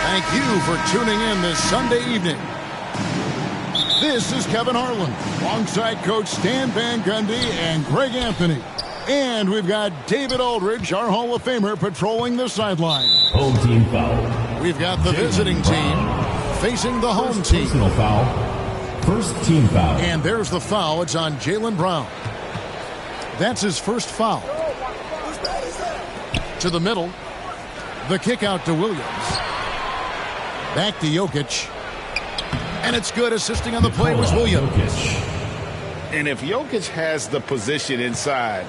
Thank you for tuning in this Sunday evening. This is Kevin Harlan, alongside Coach Stan Van Gundy and Greg Anthony. And we've got David Aldridge, our Hall of Famer, patrolling the sideline. Home team foul. We've got the visiting team facing the home team. Personal foul. First team foul. And there's the foul. It's on Jaylen Brown. That's his first foul. To the middle. The kick out to Williams. Back to Jokic. And it's good. Assisting on the play was Williams. And if Jokic has the position inside,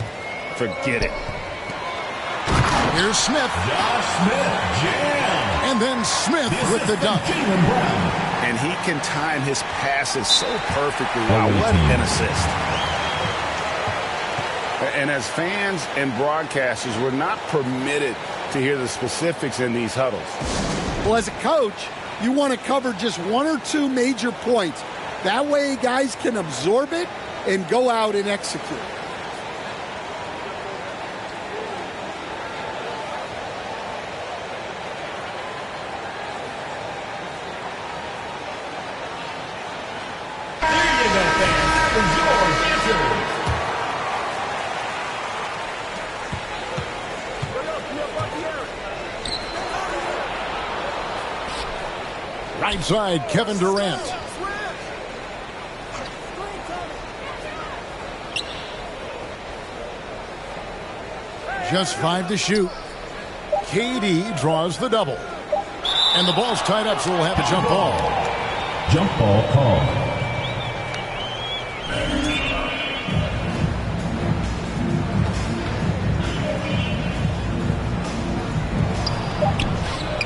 forget it. Here's Smith. Josh Smith, jam. And then Smith with the dunk. And he can time his passes so perfectly. Wow, what an assist. And as fans and broadcasters, we're not permitted to hear the specifics in these huddles. Well, as a coach, you want to cover just one or two major points. That way guys can absorb it and go out and execute. There you go, fans. That was your answer. Right side, Kevin Durant. Just 5 to shoot. KD draws the double. And the ball's tied up, so we'll have a jump ball. Jump ball call.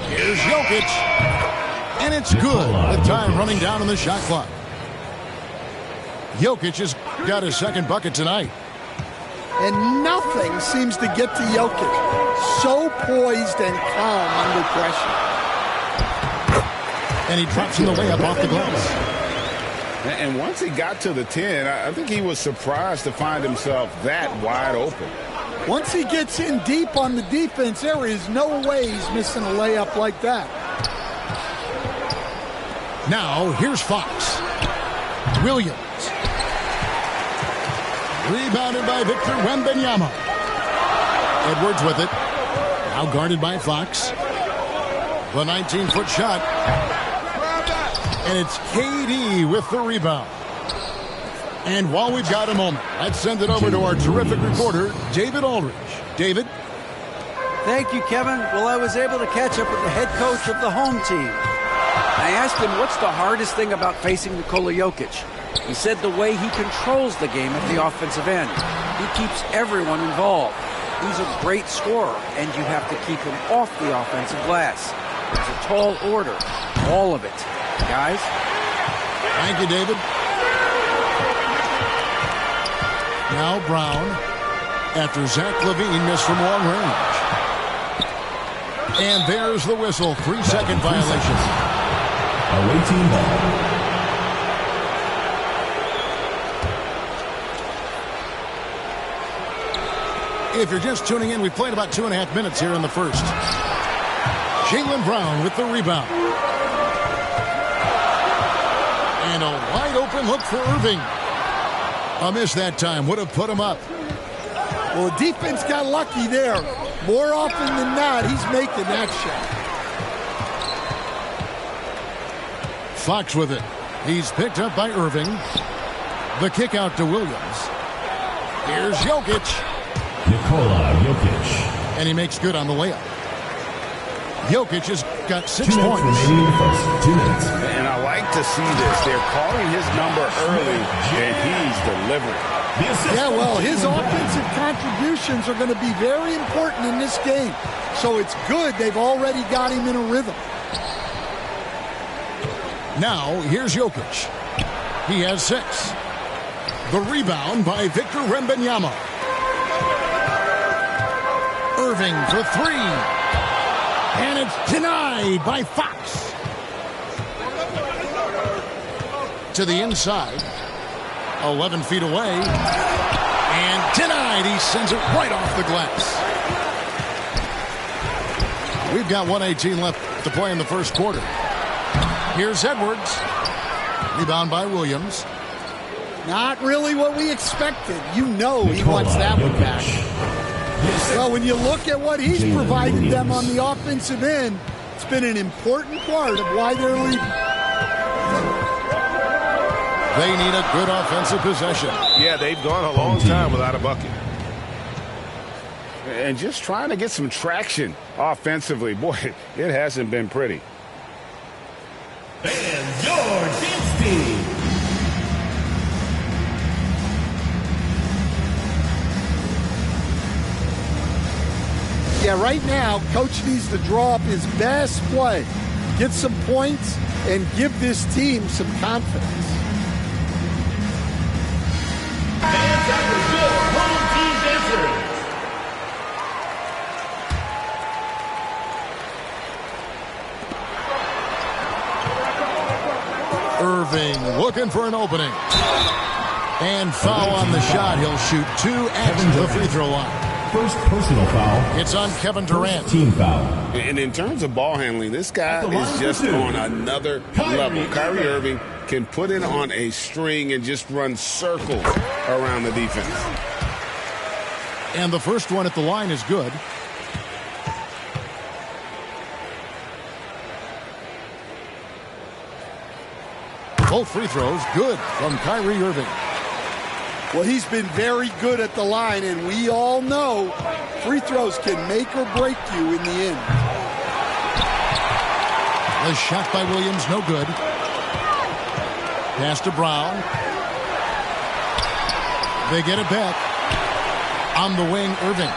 Here's Jokic. And it's good with time running down on the shot clock. Jokic has got his second bucket tonight. And nothing seems to get to Jokic. So poised and calm under pressure. And he drops in the layup off the glass. And once he got to the 10, I think he was surprised to find himself that wide open. Once he gets in deep on the defense, there is no way he's missing a layup like that. Now, here's Fox. Williams. Rebounded by Victor Wembanyama. Edwards with it. Now guarded by Fox. The 19-foot shot. And it's KD with the rebound. And while we've got a moment, let's send it over to our terrific reporter, David Aldridge. David? Thank you, Kevin. Well, I was able to catch up with the head coach of the home team. I asked him what's the hardest thing about facing Nikola Jokic. He said the way he controls the game at the offensive end. He keeps everyone involved. He's a great scorer, and you have to keep him off the offensive glass. It's a tall order. All of it. Guys? Thank you, David. Now Brown, after Zach LaVine missed from long range. And there's the whistle. 3-second violation. Away team ball. If you're just tuning in, we played about 2.5 minutes here in the first. Jaylen Brown with the rebound. And a wide open look for Irving. A miss that time would have put him up. Well, the defense got lucky there. More often than not, he's making that shot. Fox with it. He's picked up by Irving. The kick out to Williams. Here's Jokic. Nikola Jokic. And he makes good on the layup. Jokic has got 6 2 minutes points. remaining in the first. 2 minutes. And I like to see this. They're calling his number early, and he's delivering. Yeah, well, his offensive contributions are going to be very important in this game. So it's good they've already got him in a rhythm. Now, here's Jokic. He has 6. The rebound by Victor Wembanyama. Irving for 3. And it's denied by Fox. To the inside. 11 feet away. And denied. He sends it right off the glass. We've got 1:18 left to play in the first quarter. Here's Edwards. Rebound by Williams. Not really what we expected. You know he wants that one back. Well, when you look at what he's provided them on the offensive end, it's been an important part of why they're leading. They need a good offensive possession. Yeah, they've gone a long time without a bucket. And just trying to get some traction offensively. Boy, it hasn't been pretty. And your dance team. Yeah, right now, Coach needs to draw up his best play, get some points, and give this team some confidence. Fans at the door, home team dancers. Irving looking for an opening. And foul on the shot. He'll shoot 2 at the free throw line. First personal foul. It's on Kevin Durant. Team foul. And in terms of ball handling, this guy is just on another level. Kyrie Irving can put it on a string and just run circles around the defense. And the first one at the line is good. Both free throws good from Kyrie Irving. Well, he's been very good at the line, and we all know free throws can make or break you in the end. The shot by Williams, no good. Pass to Brown. They get it back. On the wing, Irving.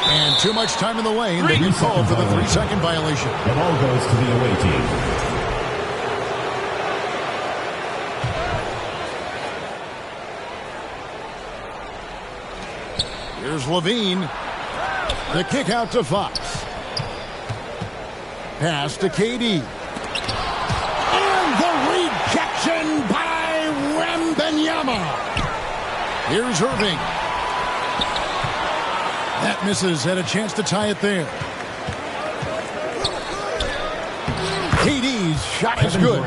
And too much time in the lane. They get called for the 3-second violation. The ball goes to the away team. Here's Levine. The kick out to Fox. Pass to KD. And the rejection by Wembanyama. Here's Irving. That misses. Had a chance to tie it there. KD's shot is good.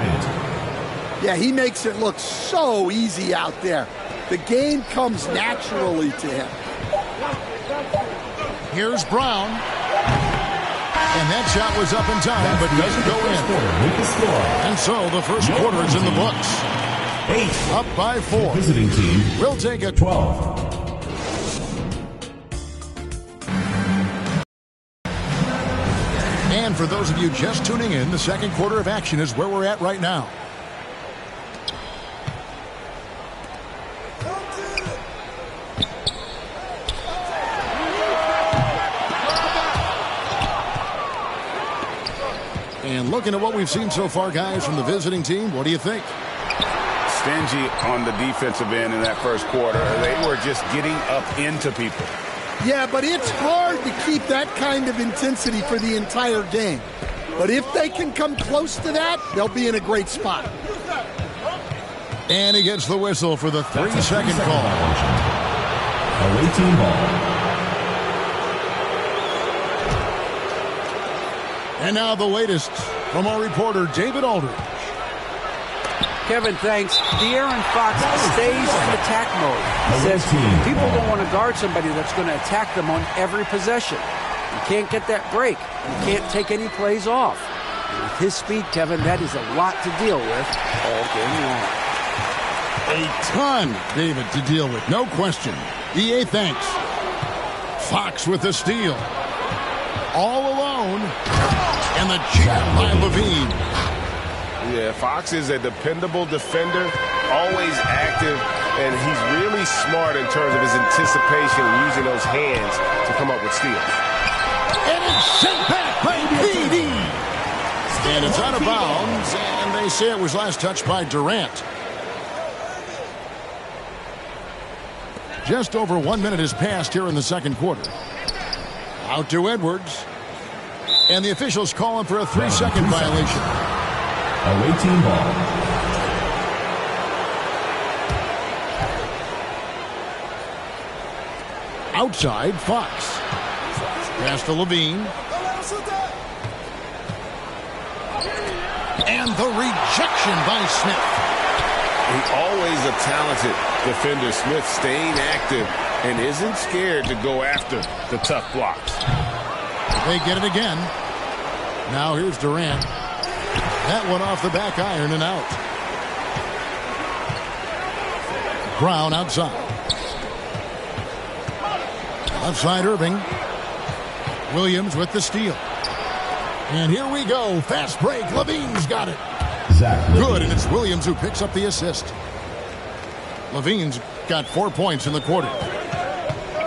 Yeah, he makes it look so easy out there. The game comes naturally to him. Here's Brown. And that shot was up in time, but doesn't go in. And so the first quarter is in the books. 8. Up by 4. Visiting team. We'll take a 12. And for those of you just tuning in, the second quarter of action is where we're at right now. And looking at what we've seen so far, guys, from the visiting team, what do you think? Stingy on the defensive end in that first quarter. They were just getting up into people. Yeah, but it's hard to keep that kind of intensity for the entire game. But if they can come close to that, they'll be in a great spot. And he gets the whistle for the 3-second call. Away team ball. And now the latest from our reporter, David Aldridge. Kevin, thanks. De'Aaron Fox stays in attack mode. He says people don't want to guard somebody that's going to attack them on every possession. You can't get that break. You can't take any plays off. And with his speed, Kevin, that is a lot to deal with all game long. A ton, David, to deal with. No question. EA thanks. Fox with the steal. All alone. And the jam by Levine. Yeah, Fox is a dependable defender, always active, And he's really smart in terms of his anticipation and using those hands to come up with steals. And it's sent back by PD. And it's out of bounds, and they say it was last touched by Durant. Just over 1 minute has passed here in the second quarter. Out to Edwards. And the officials call him for a 3-second violation. Away team ball. Outside, Fox. Pass to Levine. And the rejection by Smith. He's always a talented defender. Smith staying active and isn't scared to go after the tough blocks. They get it again. Now here's Durant. That one off the back iron and out. Brown outside. Outside Irving. Williams with the steal. And here we go. Fast break. Levine's got it. Good, and it's Williams who picks up the assist. Levine's got 4 points in the quarter.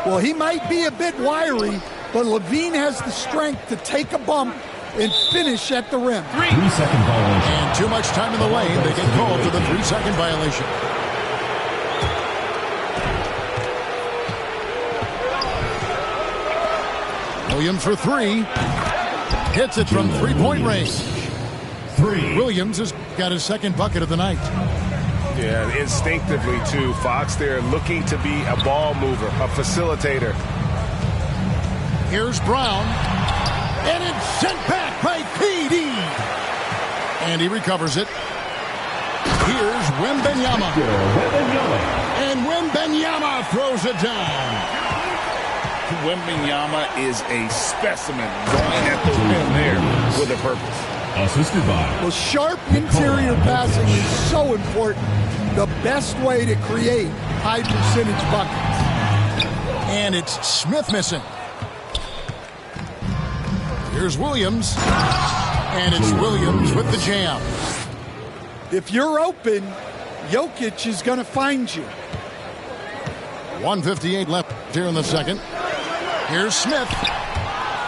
Well, he might be a bit wiry, but Levine has the strength to take a bump and finish at the rim. 3-second violation. And too much time in the lane. They get called for the 3-second violation. Williams for three. Hits it from three-point range. Williams has got his second bucket of the night. Yeah, instinctively, too. Fox there looking to be a ball mover, a facilitator. Here's Brown. And it's sent back by PD. And he recovers it. Here's Wembanyama. And Wembanyama throws it down. Wembanyama is a specimen going at the rim there with a purpose. Assisted by. Well, sharp interior passing is so important. The best way to create high percentage buckets. And it's Smith missing. Here's Williams. And it's Williams with the jam. If you're open, Jokic is going to find you. 1:58 left here in the second. Here's Smith.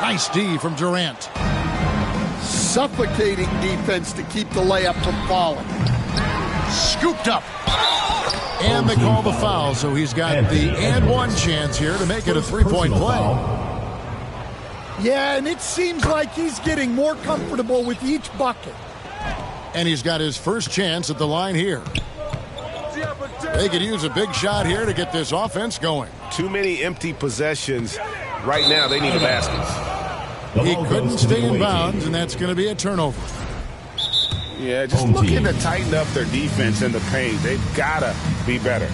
Nice D from Durant. Suffocating defense to keep the layup from falling. Scooped up. And they call the foul, so he's got the and one chance here to make it a three-point play. Yeah, and it seems like he's getting more comfortable with each bucket. And he's got his first chance at the line here. They could use a big shot here to get this offense going. Too many empty possessions. Right now, they need a basket. He couldn't stay in bounds, and that's going to be a turnover. Yeah, just looking to tighten up their defense in the paint. They've got to be better.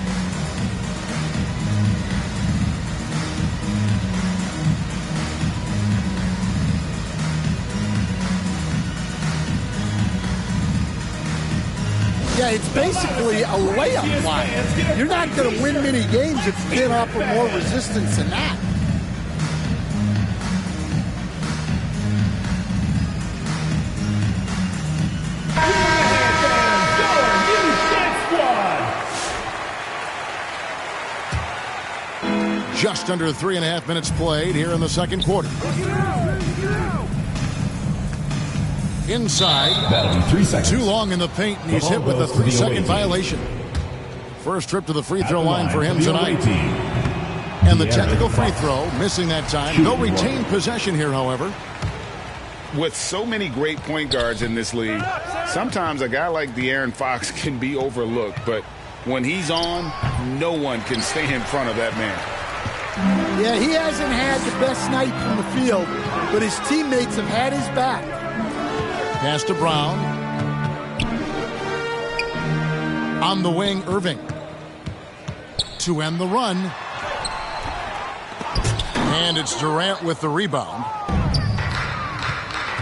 Yeah, it's basically a layup line. You're not going to win many games if you can't offer more resistance than that. Just under 3.5 minutes played here in the second quarter. Inside. That'll be 3 seconds. Too long in the paint, and he's hit with a 3-second violation. First trip to the free throw line for him tonight. And the technical free throw, missing that time. They'll retain possession here, however. With so many great point guards in this league, sometimes a guy like De'Aaron Fox can be overlooked. But when he's on, no one can stay in front of that man. Yeah, he hasn't had the best night from the field, but his teammates have had his back. Pass to Brown. On the wing, Irving. To end the run. And it's Durant with the rebound.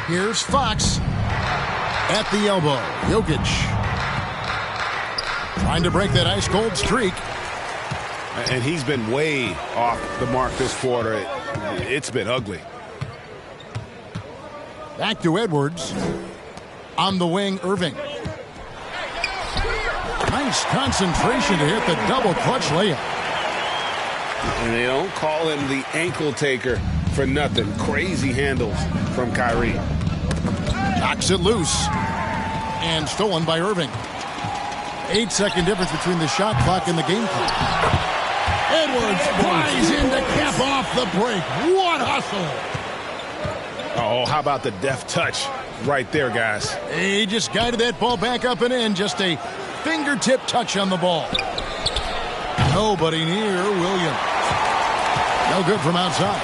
Here's Fox. At the elbow, Jokic. Trying to break that ice-cold streak. And he's been way off the mark this quarter. It's been ugly. Back to Edwards. On the wing, Irving. Nice concentration to hit the double clutch layup. And they don't call him the ankle taker for nothing. Crazy handles from Kyrie. Knocks it loose. And stolen by Irving. 8-second difference between the shot clock and the game clock. Edwards flies in to cap off the break. What hustle! Oh, how about the deft touch right there, guys? He just guided that ball back up and in. Just a fingertip touch on the ball. Nobody near Williams. No good from outside.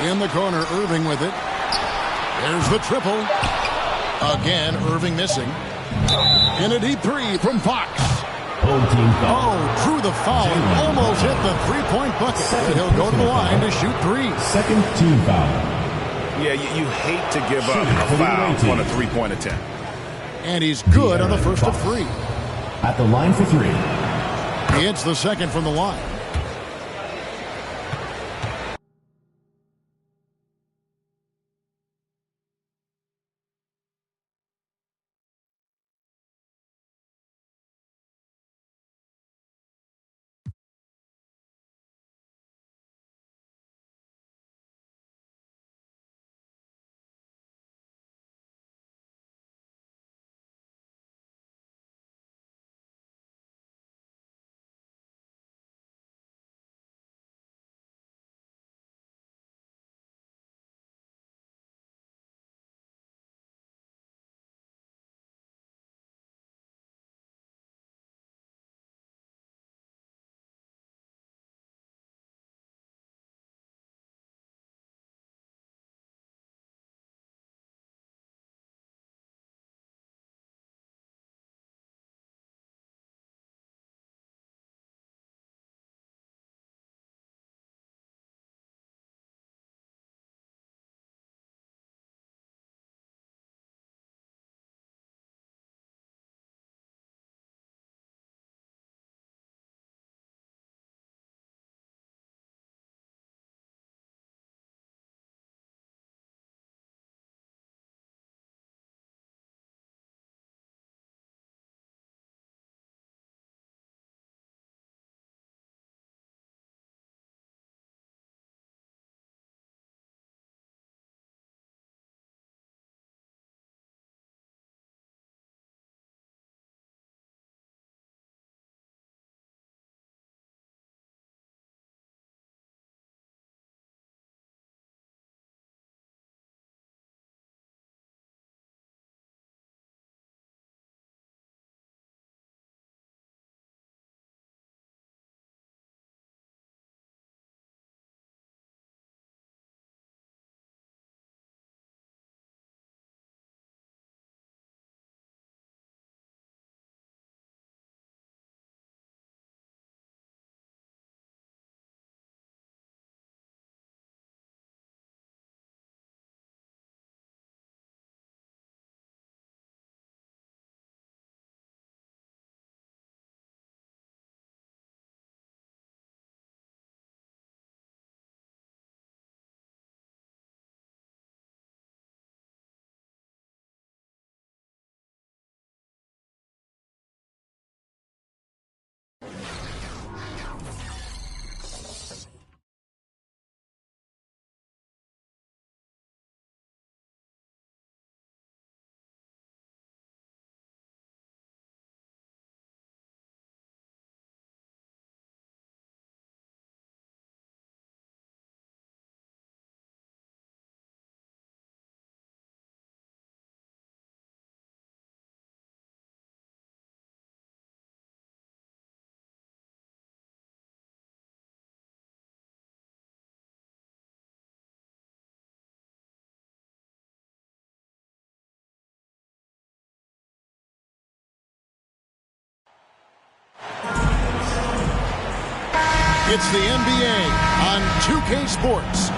In the corner, Irving with it. There's the triple. Again, Irving missing. In a deep three from Fox. Oh, drew the foul. Almost hit the three-point bucket. But he'll go to the line to shoot three. Second team foul. Yeah, you hate to give up a foul on a three-point attempt. And he's good on the first of three. At the line for three. He hits the second from the line. It's the NBA on 2K Sports.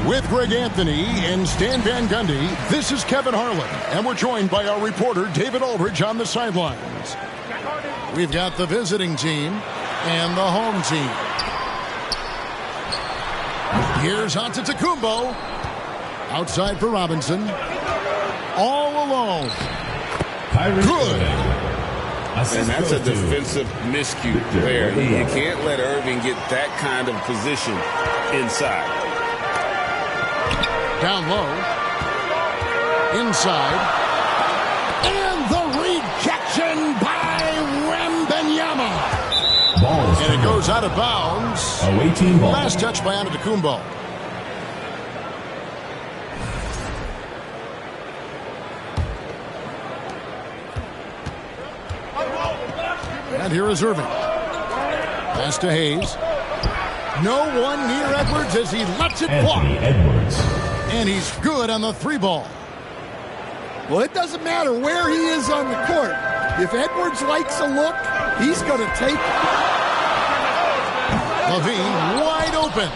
With Greg Anthony and Stan Van Gundy, this is Kevin Harlan, and we're joined by our reporter David Aldridge on the sidelines. We've got the visiting team and the home team. Here's Antetokounmpo. Outside for Robinson. all alone. Good. And that's a defensive miscue there. You can't let Irving get that kind of position inside. Down low. Inside. And the rejection by Wembanyama. And it goes out of bounds. Awaiting ball. Last touch by Antetokounmpo. And here is Irving. Pass to Hayes. No one near Edwards as he lets it walk. Edwards. And he's good on the 3 ball. Well, it doesn't matter where he is on the court. If Edwards likes a look, he's going to take it. Levine wide open.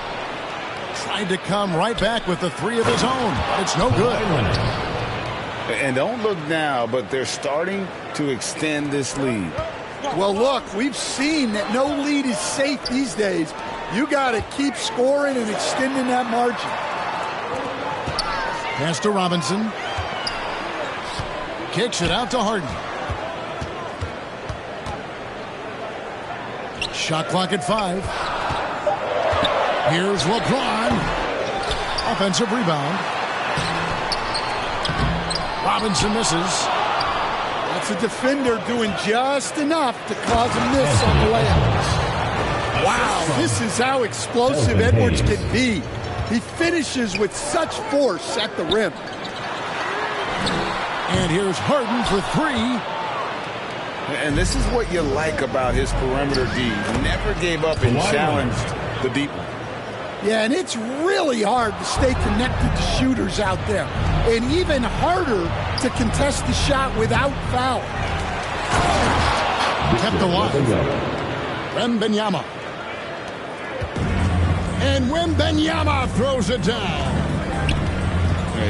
Tried to come right back with the 3 of his own. It's no good. And don't look now, but they're starting to extend this lead. Well, look, we've seen that no lead is safe these days. You got to keep scoring and extending that margin. Pass to Robinson. Kicks it out to Harden. Shot clock at 5. Here's LeBron. Offensive rebound. Robinson misses. That's a defender doing just enough to cause a miss on the layup. Wow, this is how explosive Edwards can be. He finishes with such force at the rim. And here's Harden for 3. And this is what you like about his perimeter D. He never gave up and challenged the deep one. Yeah, and it's really hard to stay connected to shooters out there. And even harder to contest the shot without foul. Kept alive. Wembanyama. And Wembanyama throws it down.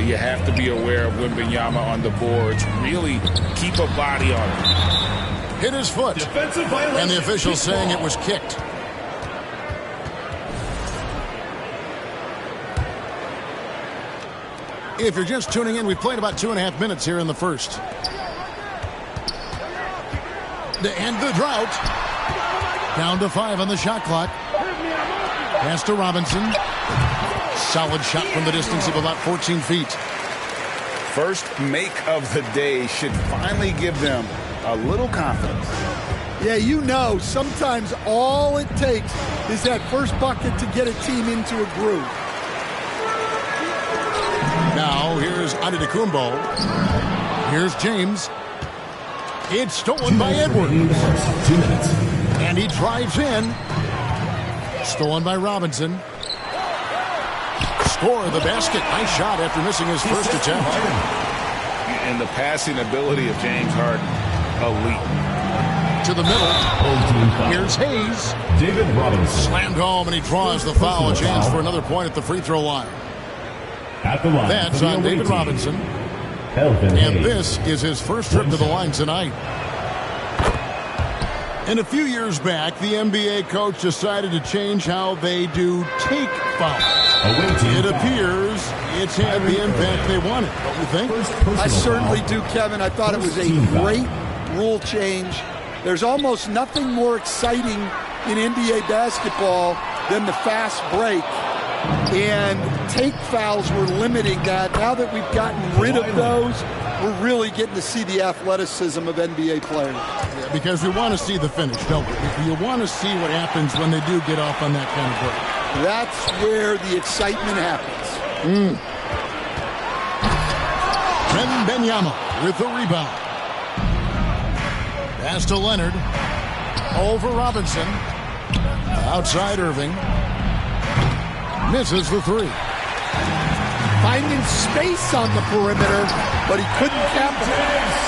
You have to be aware of Wembanyama on the boards. Really keep a body on him. Hit his foot. And the official saying it was kicked. If you're just tuning in, we've played about 2.5 minutes here in the first. To end the drought. Down to 5 on the shot clock. Pass to Robinson. Solid shot from the distance of about 14 feet. First make of the day should finally give them a little confidence. Yeah, you know, sometimes all it takes is that first bucket to get a team into a groove. Now, here's Antetokounmpo. Here's James. It's stolen by Edwards. 2 minutes. And he drives in. Stolen by Robinson. Score the basket. Nice shot after missing his first attempt. And the passing ability of James Harden, elite. To the middle. Here's Hayes. David Robinson. Slammed home, and he draws the foul. A chance for another point at the free throw line. At the line. That's on David Robinson. And this is his first trip to the line tonight. And a few years back, the NBA coach decided to change how they do take fouls. It appears it's had the impact they wanted. Don't you think? I certainly do, Kevin. I thought it was a great rule change. There's almost nothing more exciting in NBA basketball than the fast break. And take fouls were limiting that. Now that we've gotten rid of those, we're really getting to see the athleticism of NBA players. Yeah, because we want to see the finish, don't we? You want to see what happens when they do get off on that kind of break. That's where the excitement happens. Wembanyama with the rebound. Pass to Leonard. Over Robinson. Outside Irving. Misses the 3. Finding space on the perimeter, but he couldn't capitalize.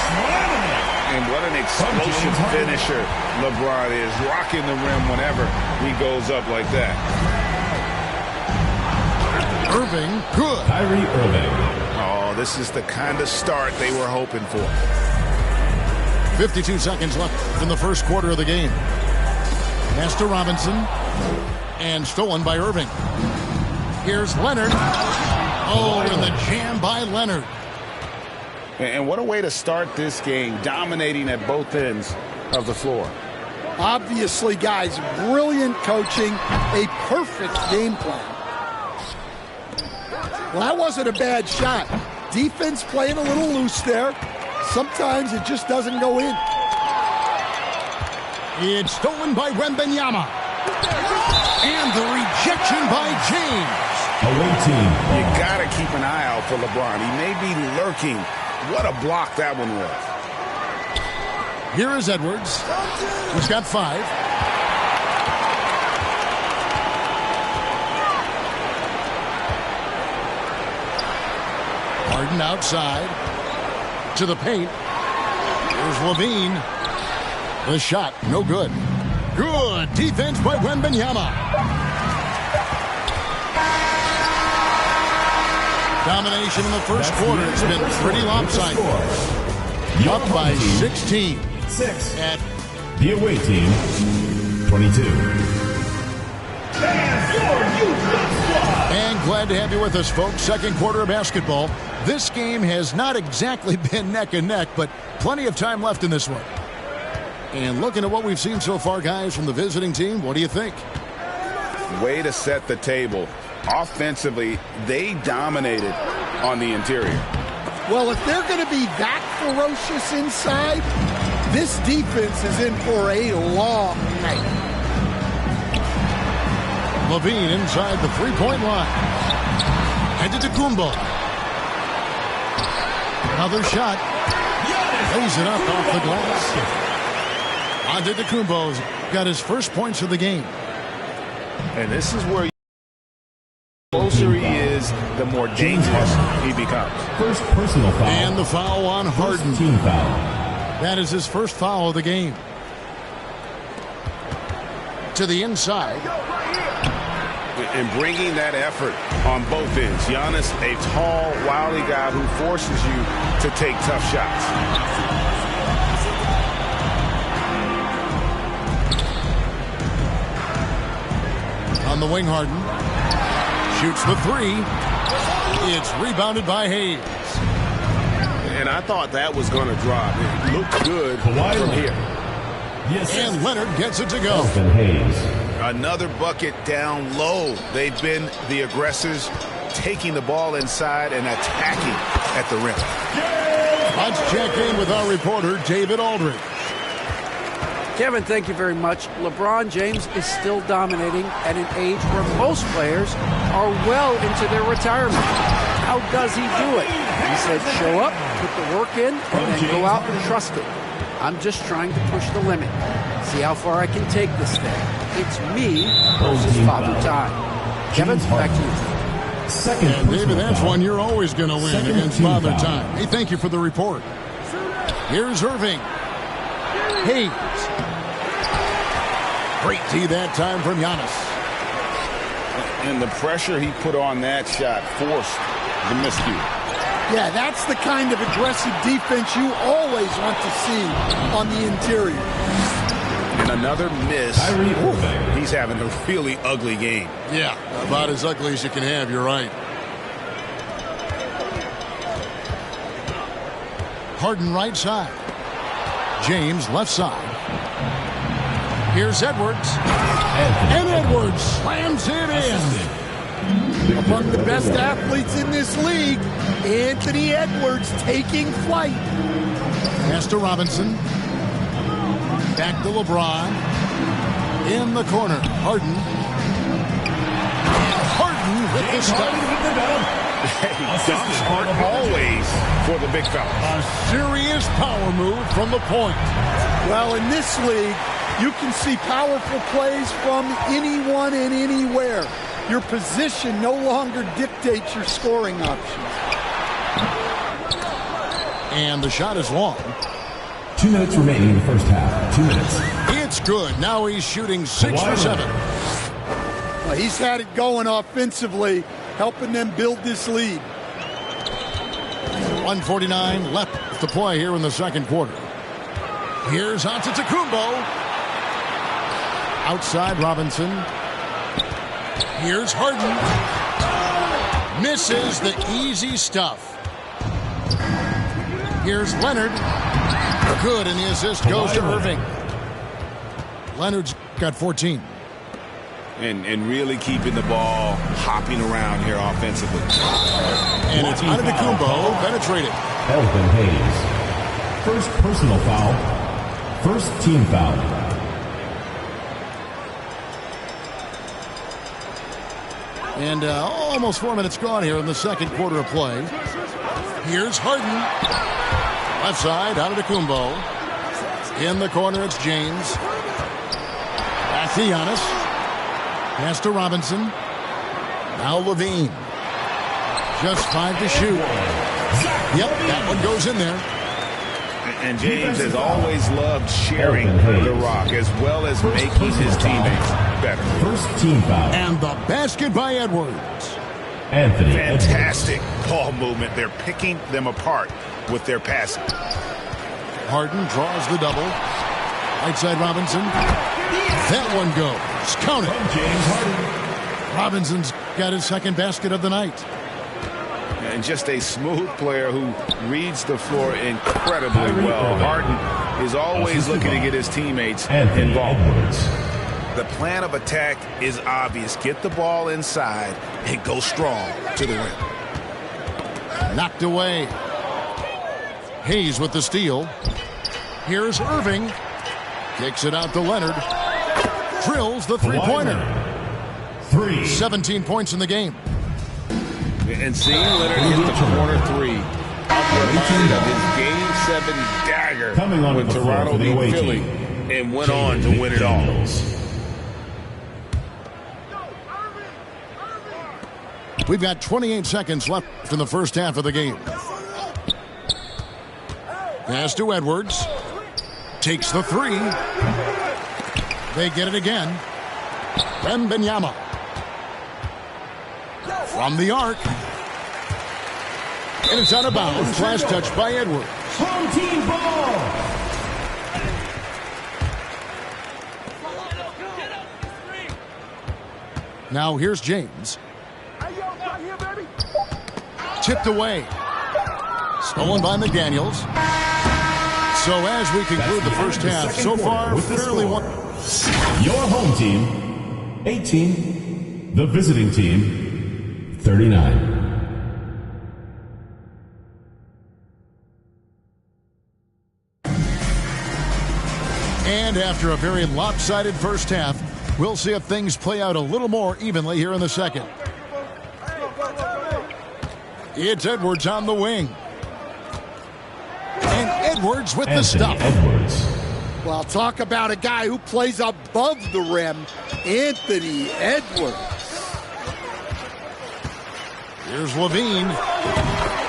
And what an explosive finisher LeBron is. Rocking the rim whenever he goes up like that. Irving, good. Kyrie Irving. Oh, this is the kind of start they were hoping for. 52 seconds left in the first quarter of the game. Pass to Robinson. And stolen by Irving. Here's Leonard. Oh, and the jam by Leonard. And what a way to start this game, dominating at both ends of the floor. Obviously, guys, brilliant coaching, a perfect game plan. Well, that wasn't a bad shot. Defense playing a little loose there. Sometimes it just doesn't go in. It's stolen by Wembanyama. And the rejection by James. Away team. You got to keep an eye out for LeBron. He may be lurking. What a block that one was. Here is Edwards. He's got 5. Harden outside to the paint. Here's Levine. The shot, no good. Good defense by Wembanyama. Domination in the first quarter has been pretty lopsided. Up by 16. 6 At the away team, 22. And glad to have you with us, folks. Second quarter of basketball. This game has not exactly been neck and neck, but plenty of time left in this one. And looking at what we've seen so far, guys, from the visiting team, what do you think? Way to set the table. Offensively, they dominated on the interior. Well, if they're going to be that ferocious inside, this defense is in for a long night. Levine inside the three-point line. Antetokounmpo. Another shot. Lays it up off the glass. Antetokounmpo's got his first points of the game. And this is where the closer he is, the more dangerous he becomes. First personal foul. And the foul on Harden. First team foul. That is his first foul of the game. To the inside. And bringing that effort on both ends. Giannis, a tall, wily guy who forces you to take tough shots. On the wing, Harden. Shoots the 3. It's rebounded by Hayes. And I thought that was going to drop. It looked good from here. Yes. And Leonard gets it to go. Hayes. Another bucket down low. They've been the aggressors, taking the ball inside and attacking at the rim. Let's check in with our reporter, David Aldridge. Kevin, thank you very much. LeBron James is still dominating at an age where most players are well into their retirement. How does he do it? He said, show up, put the work in, and then go out and trust it. I'm just trying to push the limit. See how far I can take this thing. It's me versus Father Time. Kevin, back to you. Second. And David, that's one you're always going to win against Father Time. Hey, thank you for the report. Here's Irving. Hayes. Great D that time from Giannis. And the pressure he put on that shot forced the miscue. Yeah, that's the kind of aggressive defense you always want to see on the interior. And another miss. He's having a really ugly game. Yeah, about as ugly as you can have, you're right. Harden right side. James left side. Here's Edwards. And Edwards slams it in. Among the best athletes in this league, Anthony Edwards taking flight. Pass to Robinson. Back to LeBron. In the corner. Harden. Harden with the stop. Dunks aren't always for the big fella. A serious power move from the point. Well, in this league, you can see powerful plays from anyone and anywhere. Your position no longer dictates your scoring options. And the shot is long. 2 minutes remaining in the first half. 2 minutes. It's good. Now he's shooting 6 for 7. Well, he's had it going offensively, helping them build this lead. 1:49 left to play here in the second quarter. Here's Antetokounmpo. Outside Robinson. Here's Harden. Misses the easy stuff. Here's Leonard. Good, and the assist goes to Irving. Leonard's got 14. And really keeping the ball hopping around here offensively. And it's Antetokounmpo penetrating. Elvin Hayes. First personal foul. First team foul. And almost 4 minutes gone here in the second quarter of play. Here's Harden. Left side, Antetokounmpo. In the corner, it's James. Back to Giannis. Pass to Robinson. Now Levine. Just 5 to shoot. Yep, that one goes in there. And James has always loved sharing the rock as well as making his teammates better. First team foul. And the basket by Edwards. Anthony Fantastic ball movement. They're picking them apart with their passing. Harden draws the double. Right side Robinson. That one goes. Count it. James Harden. Robinson's got his second basket of the night. And just a smooth player who reads the floor incredibly well. Harden is always looking to get his teammates involved. The plan of attack is obvious. Get the ball inside and go strong to the rim. Knocked away. Hayes with the steal. Here's Irving. Kicks it out to Leonard. Drills the three-pointer. 17 points in the game. And seeing Leonard hit the corner three, I'm reminded of his Game 7 dagger when Toronto beat Philly and went on to win it all. We've got 28 seconds left in the first half of the game. Pass to Edwards. Takes the three. They get it again. Wembanyama. From the arc. And it's out of bounds. Last touch by Edwards. Home team ball. Now here's James. Tipped away. Stolen by McDaniels. So as we conclude the first half, so far, fairly one. Your home team, 18. The visiting team, 39. And after a very lopsided first half, we'll see if things play out a little more evenly here in the second. It's Edwards on the wing. And Edwards with the stuff. Edwards. Well, talk about a guy who plays above the rim, Anthony Edwards. Here's Levine.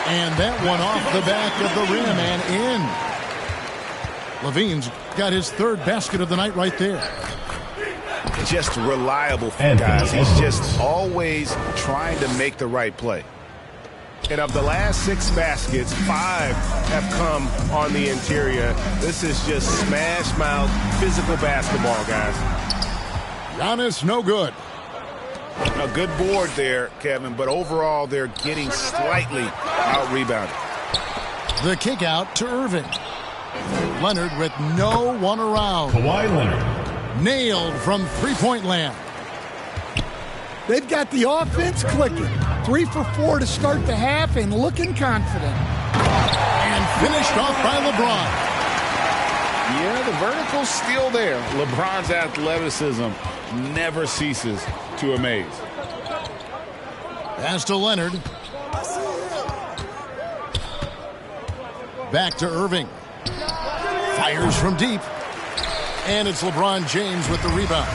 And that one off the back of the rim and in. Levine's got his third basket of the night right there. Just reliable, guys. He's just always trying to make the right play. And of the last 6 baskets, 5 have come on the interior. This is just smash mouth physical basketball, guys. Giannis, no good. A good board there, Kevin, but overall they're getting slightly out-rebounded. The kick out to Irving. Leonard with no one around. Kawhi Leonard. Nailed from three-point land. They've got the offense clicking. 3 for 4 to start the half and looking confident. And finished off by LeBron. Yeah, the vertical's still there. LeBron's athleticism never ceases to amaze. Pass to Leonard. Back to Irving. Fires from deep. And it's LeBron James with the rebound.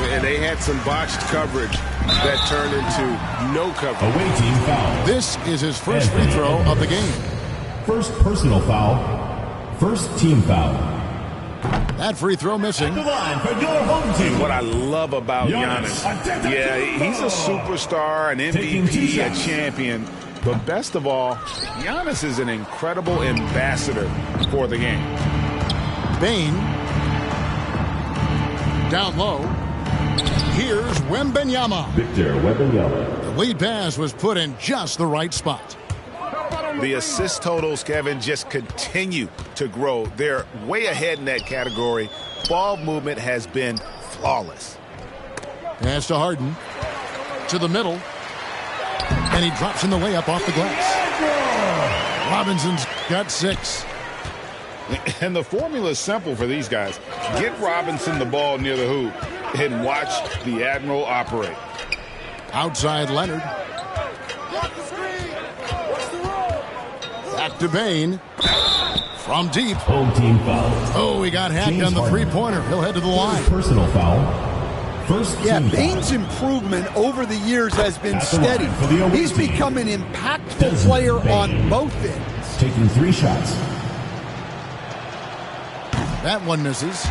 And they had some botched coverage that turned into no coverage. Away team foul. This is his first free throw of the game. First personal foul. First team foul. That free throw missing. The line for your home team. What I love about Giannis, yeah, he's a superstar, an MVP, a champion. But best of all, Giannis is an incredible ambassador for the game. Bane. Down low. Here's Wembanyama. Victor Wembanyama. The lead pass was put in just the right spot. The assist totals, Kevin, just continue to grow. They're way ahead in that category. Ball movement has been flawless. Pass to Harden. To the middle. And he drops in the layup off the glass. Robinson's got 6. And the formula is simple for these guys. Get Robinson the ball near the hoop and watch the Admiral operate. Outside Leonard. Back to Bane. From deep. Home team foul. Oh, he got hacked James on the Harden. three-pointer. He'll head to the line. Personal foul. First Yeah, team foul. Bane's improvement over the years has been At the line steady. for the away He's team. become an impactful Desmond player Bane. on both ends. Taking 3 shots. That one misses.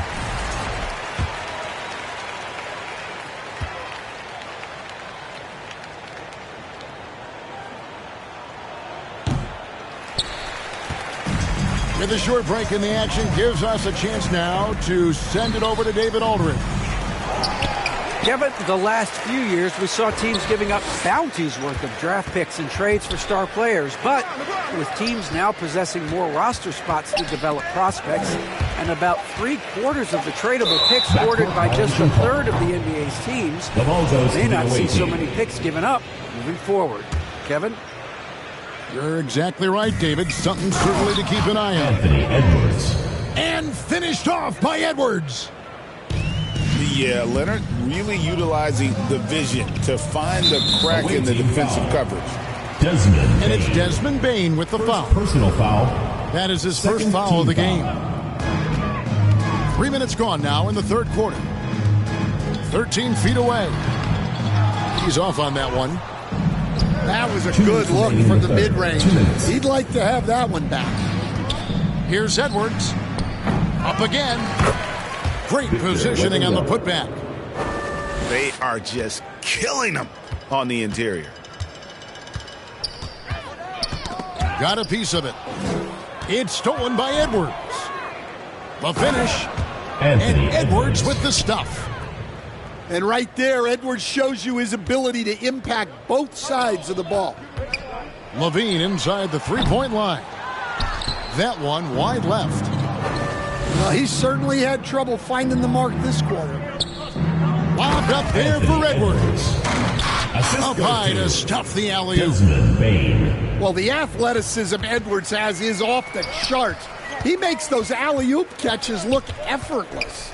With a short break in the action, gives us a chance now to send it over to David Aldridge. Kevin, the last few years we saw teams giving up bounties worth of draft picks and trades for star players. But with teams now possessing more roster spots to develop prospects and about 3/4 of the tradable picks ordered by just a third of the NBA's teams, The ball goes may to the not away see so team. many picks given up moving forward. Kevin? You're exactly right, David. Something certainly to keep an eye on. Anthony Edwards. And finished off by Edwards. Yeah, Leonard really utilizing the vision to find the crack Away in the team defensive foul. coverage. Desmond And it's Bane. Desmond Bane with the foul. Personal foul. That is his first Second foul of the team game. foul. 3 minutes gone now in the third quarter. 13 feet away. He's off on that one. That was a 2 good minutes look remaining from in the the third. mid-range. 2 minutes. He'd like to have that one back. Here's Edwards. Up again. Great positioning on the putback. They are just killing them on the interior. Got a piece of it. It's stolen by Edwards. The finish. And Anthony Edwards with the stuff. And right there, Edwards shows you his ability to impact both sides of the ball. Levine inside the three-point line. That one wide left. Well, he certainly had trouble finding the mark this quarter. Lobbed up there for Edwards. Assist Up goes high to to stuff the alley-oop. Desmond Bane. Well, the athleticism Edwards has is off the charts. He makes those alley-oop catches look effortless.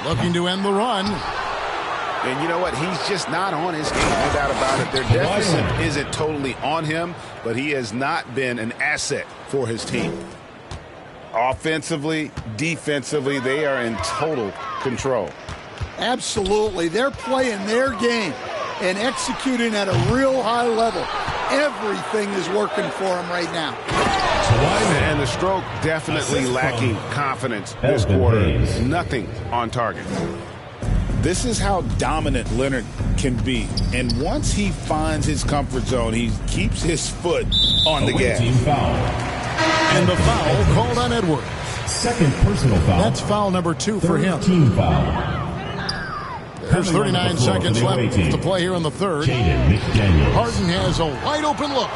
Looking to end the run. And you know what? He's just not on his game, no doubt about it. Their deficit isn't totally on him, but he has not been an asset for his team. Offensively, defensively, they are in total control. Absolutely. They're playing their game and executing at a real high level. Everything is working for them right now. And the stroke definitely lacking confidence this Elton quarter. Hayes. Nothing on target. This is how dominant Leonard can be. And once he finds his comfort zone, he keeps his foot on the Away gas. team foul. And the foul called on Edwards. Second personal foul. That's foul number 2 for Third him. team foul. There's Coming on 39 the floor for seconds the away left team. to play here in the third. Jaden McDaniels. Harden has a wide open look.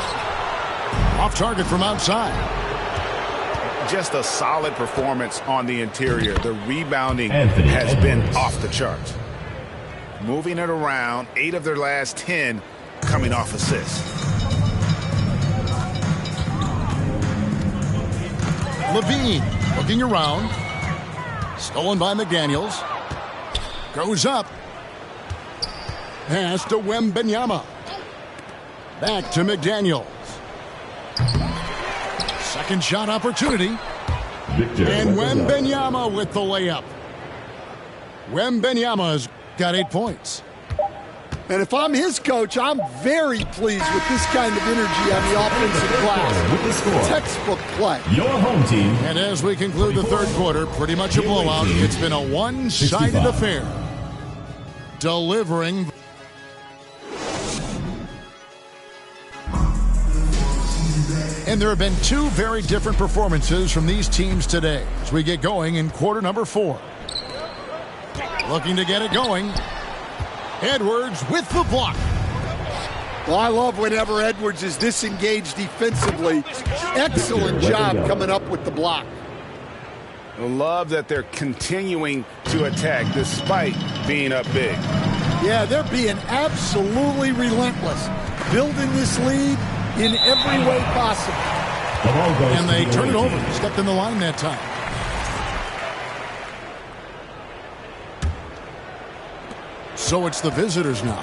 Off target from outside. Just a solid performance on the interior. The rebounding Anthony has been Edwards. off the charts. Moving it around, 8 of their last 10 coming off assists. Levine looking around. Stolen by McDaniels. Goes up. Pass to Wembanyama. Back to McDaniels. Second shot opportunity. Victor And Wembanyama. Wembanyama with the layup. Wembanyama's got 8 points. And if I'm his coach, I'm very pleased with this kind of energy on the offensive glass. With the score. Textbook play. Your home team. And as we conclude the third quarter, pretty much a blowout. It's been a one-sided 65. affair. Delivering. And there have been 2 very different performances from these teams today as we get going in quarter number 4. Looking to get it going. Edwards with the block. Well, I love whenever Edwards is disengaged defensively. Excellent job coming up with the block. I love that they're continuing to attack despite being up big. Yeah, they're being absolutely relentless, building this lead in every way possible. And they turn it over. Stepped in the line that time. So it's the visitors now.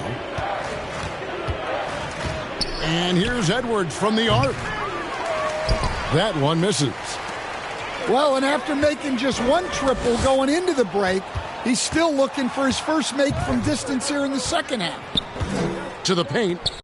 And here's Edwards from the arc. That one misses. Well, and after making just one triple going into the break, he's still looking for his first make from distance here in the second half. To the paint.